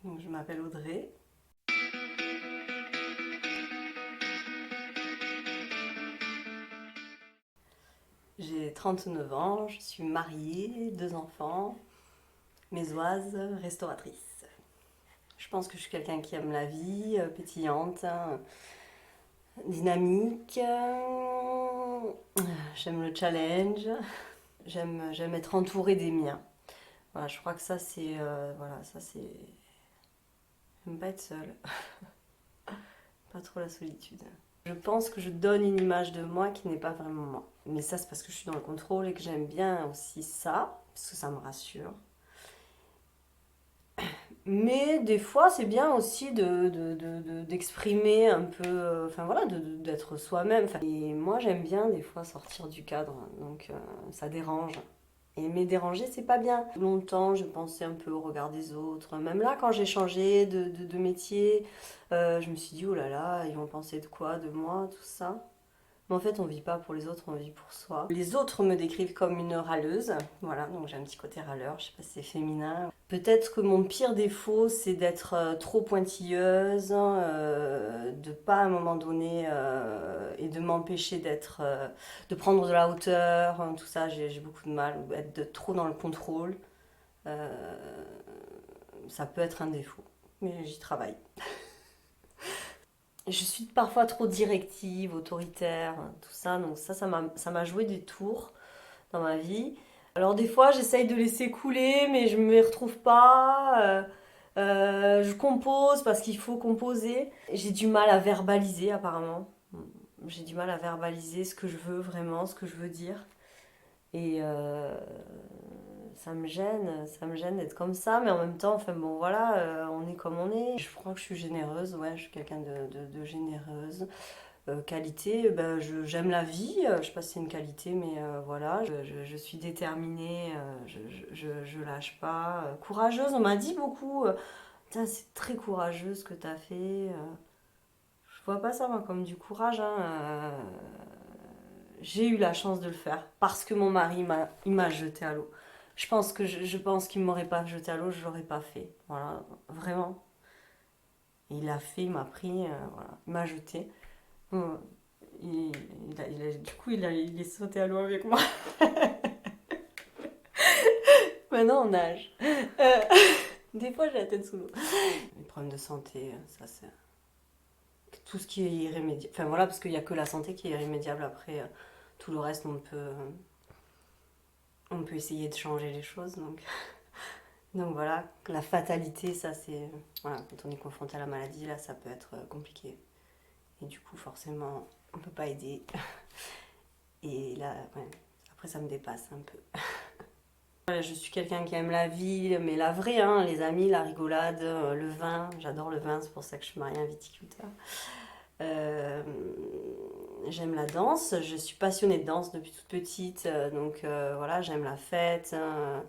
Donc, je m'appelle Audrey. J'ai 39 ans, je suis mariée, 2 enfants, mésoise, restauratrice. Je pense que je suis quelqu'un qui aime la vie, pétillante, dynamique. J'aime le challenge. J'aime être entourée des miens. Voilà, je crois que ça c'est voilà, ça c'est j'aime pas être seule, pas trop la solitude. Je pense que je donne une image de moi qui n'est pas vraiment moi. Mais ça c'est parce que je suis dans le contrôle et que j'aime bien aussi ça, parce que ça me rassure. Mais des fois, c'est bien aussi d'exprimer un peu, enfin voilà, d'être soi-même. Et moi, j'aime bien des fois sortir du cadre, donc ça dérange. Et mais déranger, c'est pas bien. Longtemps, je pensais un peu au regard des autres. Même là, quand j'ai changé de métier, je me suis dit, oh là là, ils vont penser de quoi, de moi, tout ça. Mais en fait, on vit pas pour les autres, on vit pour soi. Les autres me décrivent comme une râleuse. Voilà, donc j'ai un petit côté râleur, je sais pas si c'est féminin. Peut-être que mon pire défaut, c'est d'être trop pointilleuse, de pas à un moment donné et de m'empêcher de prendre de la hauteur, tout ça, j'ai beaucoup de mal. Être trop dans le contrôle, euh, ça peut être un défaut, mais j'y travaille. Je suis parfois trop directive, autoritaire, tout ça, donc ça m'a joué des tours dans ma vie. Alors des fois, j'essaye de laisser couler, mais je me retrouve pas. Je compose parce qu'il faut composer. J'ai du mal à verbaliser apparemment. J'ai du mal à verbaliser ce que je veux vraiment, ce que je veux dire. Et ça me gêne d'être comme ça, mais en même temps, enfin bon voilà, on est comme on est. Je crois que je suis généreuse, ouais, je suis quelqu'un de généreuse. Qualité, ben, j'aime la vie, je sais pas si c'est une qualité, mais voilà, je suis déterminée, je lâche pas. Courageuse, on m'a dit beaucoup, putain, c'est très courageux ce que tu as fait. Je vois pas ça moi, comme du courage, hein, j'ai eu la chance de le faire parce que mon mari il m'a jeté à l'eau. Je pense qu'il m'aurait pas jeté à l'eau, je l'aurais pas fait. Voilà, vraiment. Il l'a fait, il m'a pris, voilà, il m'a jeté. Hum, du coup, il est sauté à l'eau avec moi. Maintenant, on nage. Euh, des fois, j'ai la tête sous l'eau. Les problèmes de santé, ça c'est tout ce qui est irrémédiable. Enfin voilà, parce qu'il n'y a que la santé qui est irrémédiable. Après, tout le reste, on peut essayer de changer les choses. Donc voilà, la fatalité, ça c'est. Voilà, quand on est confronté à la maladie, là, ça peut être compliqué. Et du coup, forcément, on ne peut pas aider. Et là, ouais, après, ça me dépasse un peu. Je suis quelqu'un qui aime la vie, mais la vraie, hein, les amis, la rigolade, le vin. J'adore le vin, c'est pour ça que je suis mariée à un viticulteur. Euh, J'aime la danse, je suis passionnée de danse depuis toute petite, donc voilà, j'aime la fête, hein,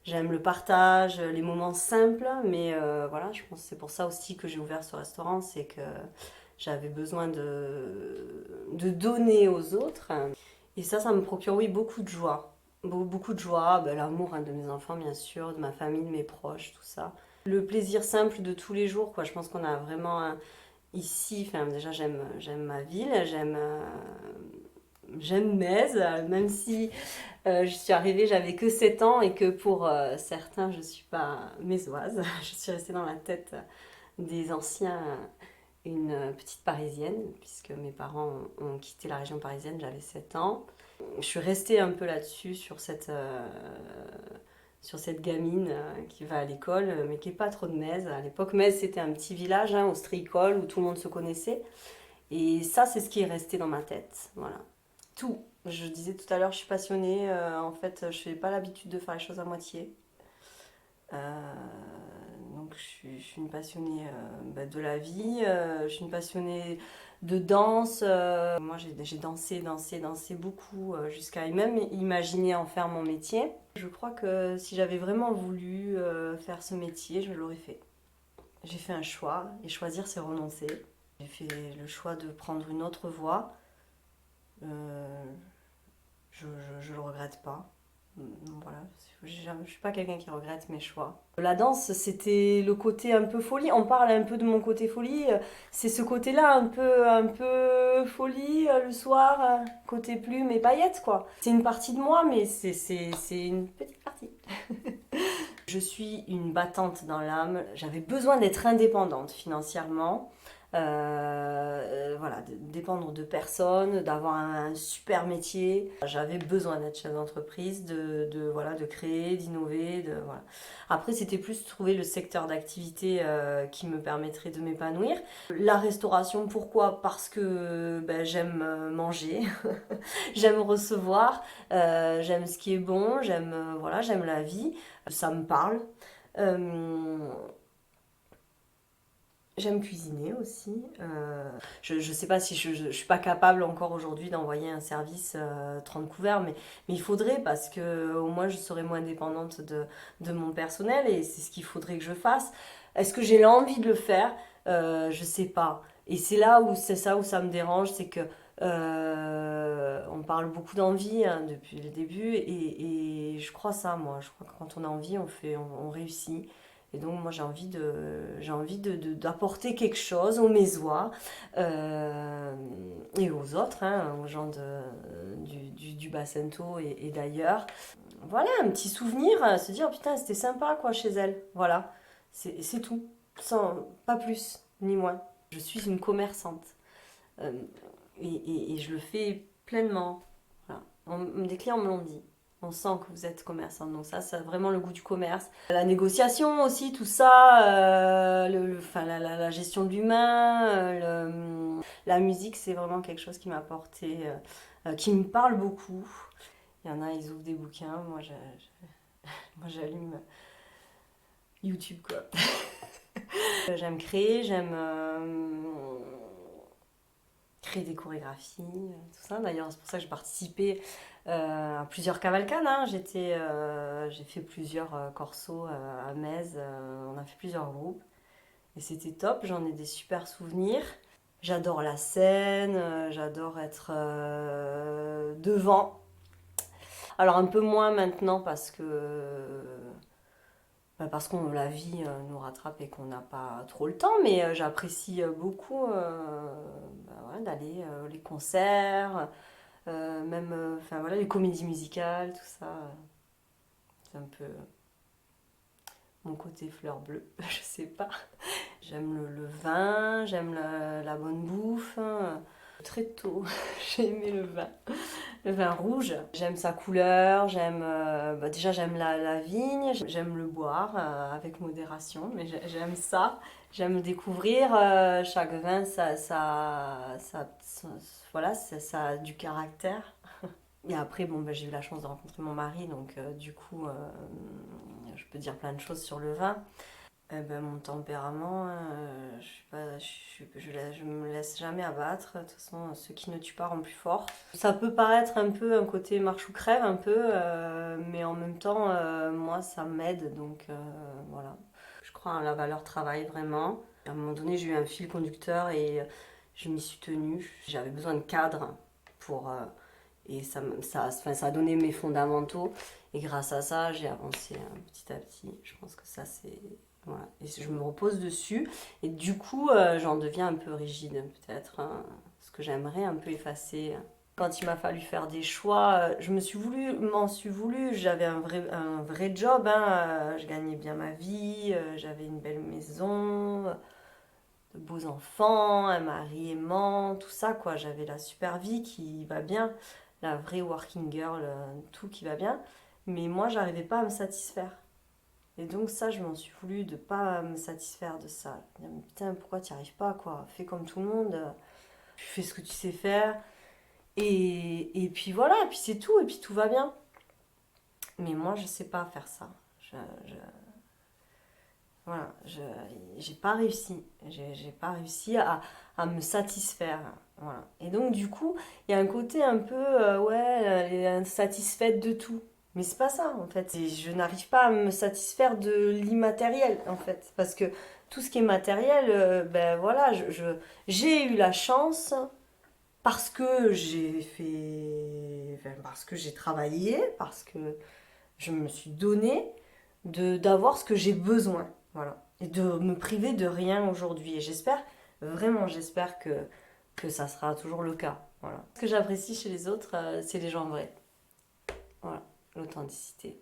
j'aime le partage, les moments simples, mais voilà, je pense que c'est pour ça aussi que j'ai ouvert ce restaurant, c'est que j'avais besoin de donner aux autres. Et ça me procure, oui, beaucoup de joie. Beaucoup de joie, ben, l'amour hein, de mes enfants, bien sûr, de ma famille, de mes proches, tout ça. Le plaisir simple de tous les jours, quoi. Je pense qu'on a vraiment ici, enfin, déjà, j'aime ma ville, j'aime Metz, même si je suis arrivée, j'avais que 7 ans et que pour certains, je ne suis pas mésoise. Je suis restée dans la tête des anciens une petite parisienne, puisque mes parents ont quitté la région parisienne, j'avais 7 ans. Je suis restée un peu là-dessus, sur cette gamine qui va à l'école, mais qui n'est pas trop de Metz. À l'époque, Metz, c'était un petit village, hein, ostréicole, où tout le monde se connaissait. Et ça, c'est ce qui est resté dans ma tête. Voilà. Tout. Je disais tout à l'heure, je suis passionnée. En fait, je n'ai pas l'habitude de faire les choses à moitié. Euh, donc je suis une passionnée bah, de la vie, je suis une passionnée de danse. Moi j'ai dansé, dansé, dansé beaucoup jusqu'à même imaginer en faire mon métier. Je crois que si j'avais vraiment voulu faire ce métier, je l'aurais fait. J'ai fait un choix et choisir c'est renoncer. J'ai fait le choix de prendre une autre voie. Euh, je le regrette pas. Voilà, je suis pas quelqu'un qui regrette mes choix. La danse, c'était le côté un peu folie. On parle un peu de mon côté folie. C'est ce côté-là, un peu folie le soir, côté plume et paillettes, quoi. C'est une partie de moi, mais c'est une petite partie. Je suis une battante dans l'âme. J'avais besoin d'être indépendante financièrement. Voilà, de dépendre de personne, d'avoir un super métier. J'avais besoin d'être chef d'entreprise, voilà, de créer, d'innover. Voilà. Après, c'était plus trouver le secteur d'activité qui me permettrait de m'épanouir. La restauration, pourquoi? Parce que ben, j'aime manger, j'aime recevoir, j'aime ce qui est bon, voilà, j'aime la vie, ça me parle. Euh, J'aime cuisiner aussi. Je ne sais pas si je suis pas capable encore aujourd'hui d'envoyer un service 30 couverts, mais il faudrait parce que au moins je serai moins dépendante de mon personnel et c'est ce qu'il faudrait que je fasse. Est-ce que j'ai l'envie de le faire? Je sais pas. Et c'est ça où ça me dérange, c'est que on parle beaucoup d'envie hein, depuis le début et je crois ça moi. Je crois que quand on a envie, on réussit. Et donc moi j'ai envie d'apporter quelque chose aux Mésois et aux autres, hein, aux gens du Bas-Sainto et d'ailleurs. Voilà, un petit souvenir, se dire putain c'était sympa quoi chez elle. Voilà, c'est tout, sans, pas plus ni moins. Je suis une commerçante euh, et je le fais pleinement. Voilà. Des clients me l'ont dit. On sent que vous êtes commerçante, donc ça a vraiment le goût du commerce. La négociation aussi, tout ça, enfin, la gestion de l'humain, la musique, c'est vraiment quelque chose qui m'a apporté, qui me parle beaucoup. Il y en a, ils ouvrent des bouquins, moi j'allume YouTube quoi. J'aime créer, j'aime créer des chorégraphies, tout ça. D'ailleurs, c'est pour ça que j'ai participé à plusieurs cavalcades. Hein. J'ai fait plusieurs corsos à Metz. On a fait plusieurs groupes. Et c'était top. J'en ai des super souvenirs. J'adore la scène. J'adore être devant. Alors un peu moins maintenant parce que la vie nous rattrape et qu'on n'a pas trop le temps, mais j'apprécie beaucoup ouais, d'aller les concerts, même enfin, voilà, les comédies musicales, tout ça. C'est un peu mon côté fleur bleue, je sais pas. J'aime le vin, j'aime la bonne bouffe. Très tôt, j'ai aimé le vin rouge. J'aime sa couleur, déjà j'aime la vigne, j'aime le boire avec modération, mais j'aime ça. J'aime découvrir chaque vin, voilà, ça a du caractère. Et après, bon, bah, j'ai eu la chance de rencontrer mon mari, donc du coup, je peux dire plein de choses sur le vin. Eh ben, mon tempérament, je suis pas, je me laisse jamais abattre. De toute façon, ceux qui ne tuent pas rendent plus fort. Ça peut paraître un peu un côté marche ou crève, un peu, mais en même temps, moi, ça m'aide. Donc voilà. Je crois en la valeur travail, vraiment. À un moment donné, j'ai eu un fil conducteur et je m'y suis tenue. J'avais besoin de cadre pour. Et enfin, ça a donné mes fondamentaux. Et grâce à ça, j'ai avancé petit à petit. Je pense que ça, c'est. Voilà. Et je me repose dessus. Et du coup, j'en deviens un peu rigide, peut-être. Hein, ce que j'aimerais un peu effacer. Quand il m'a fallu faire des choix, m'en suis voulu. J'avais un vrai job. Hein, je gagnais bien ma vie. J'avais une belle maison, de beaux enfants, un mari aimant, tout ça, quoi. J'avais la super vie qui va bien. La vraie working girl, tout qui va bien. Mais moi, j'arrivais pas à me satisfaire. Et donc ça, je m'en suis voulu de pas me satisfaire de ça. Mais putain, pourquoi tu n'y arrives pas, quoi? Fais comme tout le monde, tu fais ce que tu sais faire. Et puis voilà, et puis c'est tout, et puis tout va bien. Mais moi, je sais pas faire ça. Je, voilà, j'ai pas réussi. J'ai pas réussi à me satisfaire. Voilà. Et donc, du coup, il y a un côté un peu, ouais, elle est insatisfaite de tout. Mais c'est pas ça, en fait. Je n'arrive pas à me satisfaire de l'immatériel, en fait. Parce que tout ce qui est matériel, ben voilà, j'ai eu la chance, parce que j'ai fait. Enfin, parce que j'ai travaillé, parce que Je me suis donné d'avoir ce que j'ai besoin. Voilà. Et de me priver de rien aujourd'hui. Et j'espère, vraiment, j'espère que ça sera toujours le cas. Voilà. Ce que j'apprécie chez les autres, c'est les gens vrais. Voilà. L'authenticité.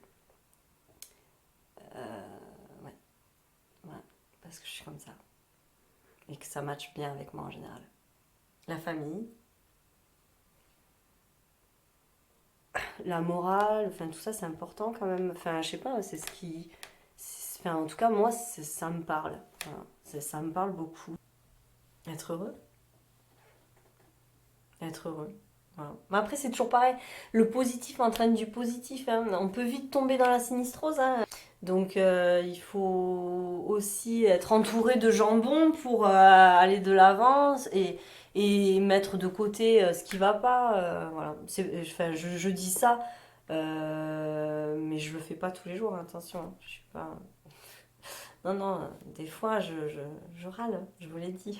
Ouais. Voilà. Parce que je suis comme ça. Et que ça matche bien avec moi en général. La famille, la morale, enfin tout ça c'est important quand même. Enfin je sais pas, c'est ce qui... Enfin en tout cas moi ça me parle. Voilà. Ça me parle beaucoup. Être heureux. Être heureux. Voilà. Mais après c'est toujours pareil. Le positif entraîne du positif, hein. On peut vite tomber dans la sinistrose, hein. Donc il faut aussi être entouré de gens bons pour aller de l'avant et mettre de côté ce qui va pas. Voilà. Enfin, je dis ça, mais je le fais pas tous les jours, hein, attention. Je suis pas... Non, non, des fois je râle, je vous l'ai dit.